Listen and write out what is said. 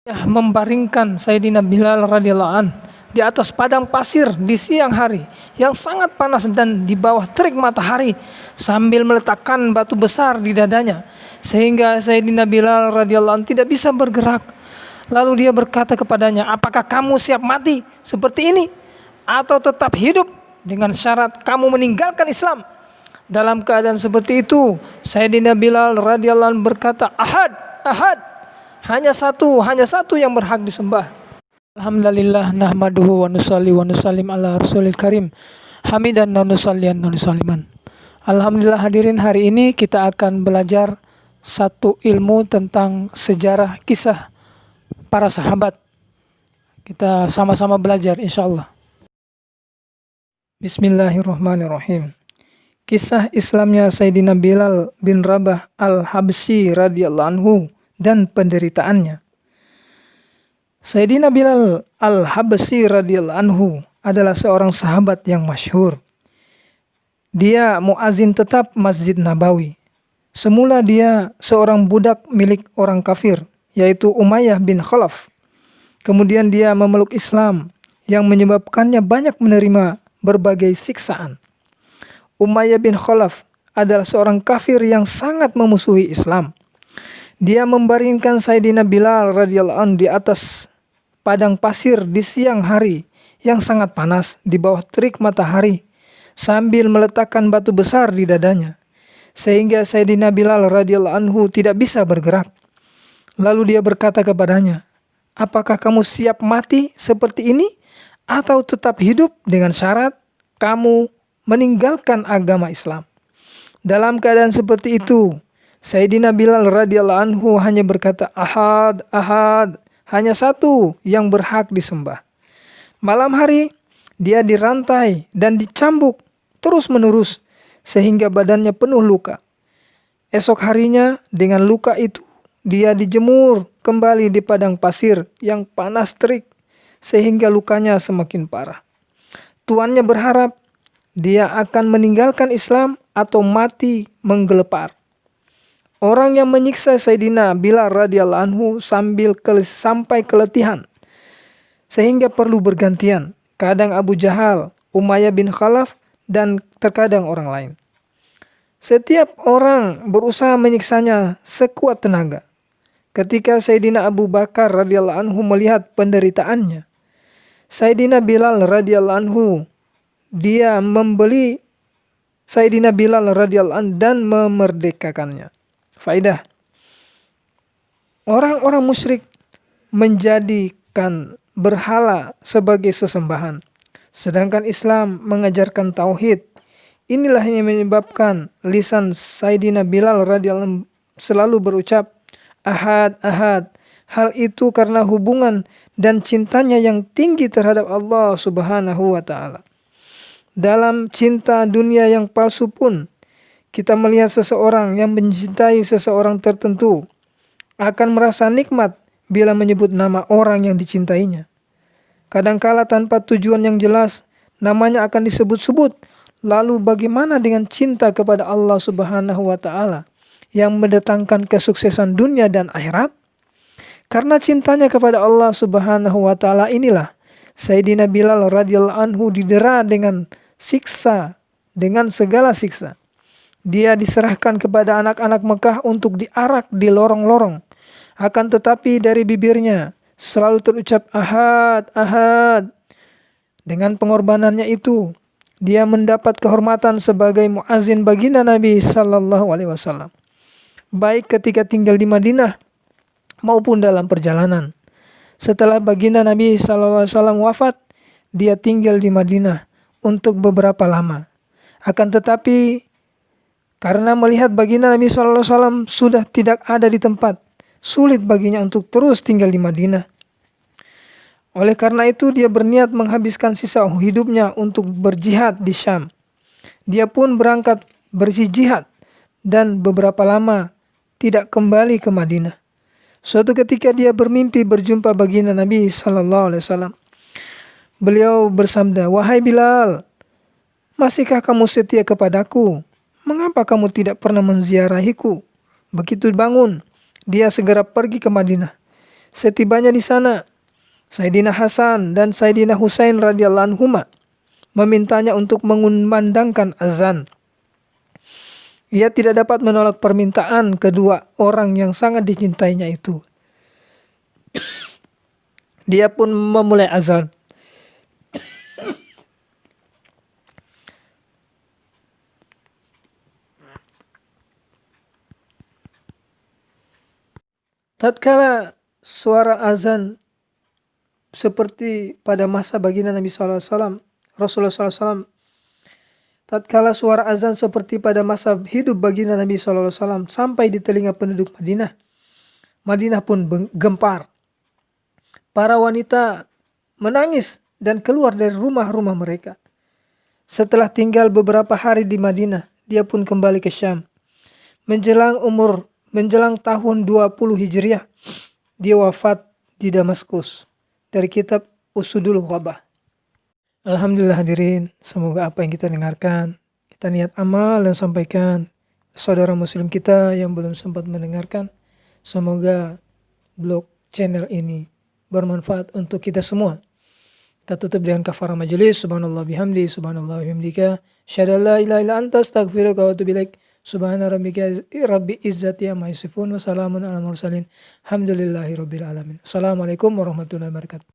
Membaringkan Sayyidina Bilal radhiyallahu an di atas padang pasir di siang hari yang sangat panas dan di bawah terik matahari sambil meletakkan batu besar di dadanya sehingga Sayyidina Bilal radhiyallahu an tidak bisa bergerak. Lalu dia berkata kepadanya, "Apakah kamu siap mati seperti ini atau tetap hidup dengan syarat kamu meninggalkan Islam?" Dalam keadaan seperti itu, Sayyidina Bilal radhiyallahu an berkata, "Ahad, ahad." Hanya satu yang berhak disembah. Alhamdulillah nahmaduhu wa nusalli wa nusallim ala rasulil karim. Hamidan wa nusallian wa nusalliman. Alhamdulillah hadirin, hari ini kita akan belajar satu ilmu tentang sejarah kisah para sahabat. Kita sama-sama belajar insyaallah. Bismillahirrahmanirrahim. Kisah Islamnya Sayyidina Bilal bin Rabah al-Habsyi radhiyallahu anhu dan penderitaannya. Sayyidina Bilal al-Habsyi radhiyallahu anhu adalah seorang sahabat yang masyhur. Dia muazin tetap Masjid Nabawi. Semula dia seorang budak milik orang kafir, yaitu Umayyah bin Khalaf. Kemudian dia memeluk Islam yang menyebabkannya banyak menerima berbagai siksaan. Umayyah bin Khalaf adalah seorang kafir yang sangat memusuhi Islam. Dia membaringkan Sayyidina Bilal radhiyallahu anhu di atas padang pasir di siang hari yang sangat panas di bawah terik matahari sambil meletakkan batu besar di dadanya sehingga Sayyidina Bilal radhiyallahu anhu tidak bisa bergerak. Lalu dia berkata kepadanya, "Apakah kamu siap mati seperti ini atau tetap hidup dengan syarat kamu meninggalkan agama Islam?" Dalam keadaan seperti itu, Sayyidina Bilal radhiyallahu anhu hanya berkata, "Ahad, ahad." Hanya satu yang berhak disembah. Malam hari dia dirantai dan dicambuk terus-menerus sehingga badannya penuh luka. Esok harinya dengan luka itu dia dijemur kembali di padang pasir yang panas terik sehingga lukanya semakin parah. Tuannya berharap dia akan meninggalkan Islam atau mati menggelepar. Orang yang menyiksa Sayyidina Bilal radhiyallahu anhu sampai keletihan sehingga perlu bergantian. Kadang Abu Jahal, Umayyah bin Khalaf, dan terkadang orang lain. Setiap orang berusaha menyiksanya sekuat tenaga. Ketika Sayyidina Abu Bakar radhiyallahu anhu melihat penderitaannya, Sayyidina Bilal radhiyallahu anhu dia membeli Sayyidina Bilal radhiyallahu anhu dan memerdekakannya. Faedah: orang-orang musyrik menjadikan berhala sebagai sesembahan, sedangkan Islam mengajarkan tauhid. Inilah yang menyebabkan lisan Sayyidina Bilal radhiyallahu anhu selalu berucap ahad, ahad. Hal itu karena hubungan dan cintanya yang tinggi terhadap Allah Subhanahu wa taala. Dalam cinta dunia yang palsu pun, kita melihat seseorang yang mencintai seseorang tertentu akan merasa nikmat bila menyebut nama orang yang dicintainya. Kadangkala tanpa tujuan yang jelas, namanya akan disebut-sebut. Lalu bagaimana dengan cinta kepada Allah Subhanahu wa taala yang mendatangkan kesuksesan dunia dan akhirat? Karena cintanya kepada Allah Subhanahu wa taala inilah Sayyidina Bilal radhiyallahu anhu didera dengan siksa, dengan segala siksa. Dia diserahkan kepada anak-anak Mekah untuk diarak di lorong-lorong. Akan tetapi dari bibirnya selalu terucap ahad, ahad. Dengan pengorbanannya itu, dia mendapat kehormatan sebagai muazin baginda Nabi sallallahu alaihi wasallam. Baik ketika tinggal di Madinah maupun dalam perjalanan. Setelah baginda Nabi sallallahu alaihi wasallam wafat, dia tinggal di Madinah untuk beberapa lama. Akan tetapi karena melihat baginda Nabi SAW sudah tidak ada di tempat, sulit baginya untuk terus tinggal di Madinah. Oleh karena itu dia berniat menghabiskan sisa hidupnya untuk berjihad di Syam. Dia pun berangkat berjihad dan beberapa lama tidak kembali ke Madinah. Suatu ketika dia bermimpi berjumpa baginda Nabi SAW. Beliau bersabda, "Wahai Bilal, masihkah kamu setia kepadaku? Mengapa kamu tidak pernah menziarahiku?" Begitu bangun, dia segera pergi ke Madinah. Setibanya di sana, Sayyidina Hasan dan Sayyidina Husain radhiyallahu anhuma memintanya untuk mengumandangkan azan. Ia tidak dapat menolak permintaan kedua orang yang sangat dicintainya itu. Dia pun memulai azan. Tatkala suara azan seperti pada masa baginda Nabi SAW, Rasulullah SAW, tatkala suara azan seperti pada masa hidup baginda Nabi SAW sampai di telinga penduduk Madinah, Madinah pun gempar. Para wanita menangis dan keluar dari rumah-rumah mereka. Setelah tinggal beberapa hari di Madinah, dia pun kembali ke Syam. Menjelang tahun 20 Hijriah, dia wafat di Damaskus. Dari kitab Usudul Ghabah. Alhamdulillah hadirin, semoga apa yang kita dengarkan, kita niat amal dan sampaikan saudara muslim kita yang belum sempat mendengarkan. Semoga blog channel ini bermanfaat untuk kita semua. Kita tutup dengan kafarah majelis. Subhanallah bihamdi, subhanallah bihamdika, syada la ilaha illa anta, astaghfiruka wa atubu ilaik. Subhana rabbika rabbi izzati amma yasifun wa salamun alal mursalin. Alhamdulillahi rabbil alamin. Assalamualaikum warahmatullahi wabarakatuh.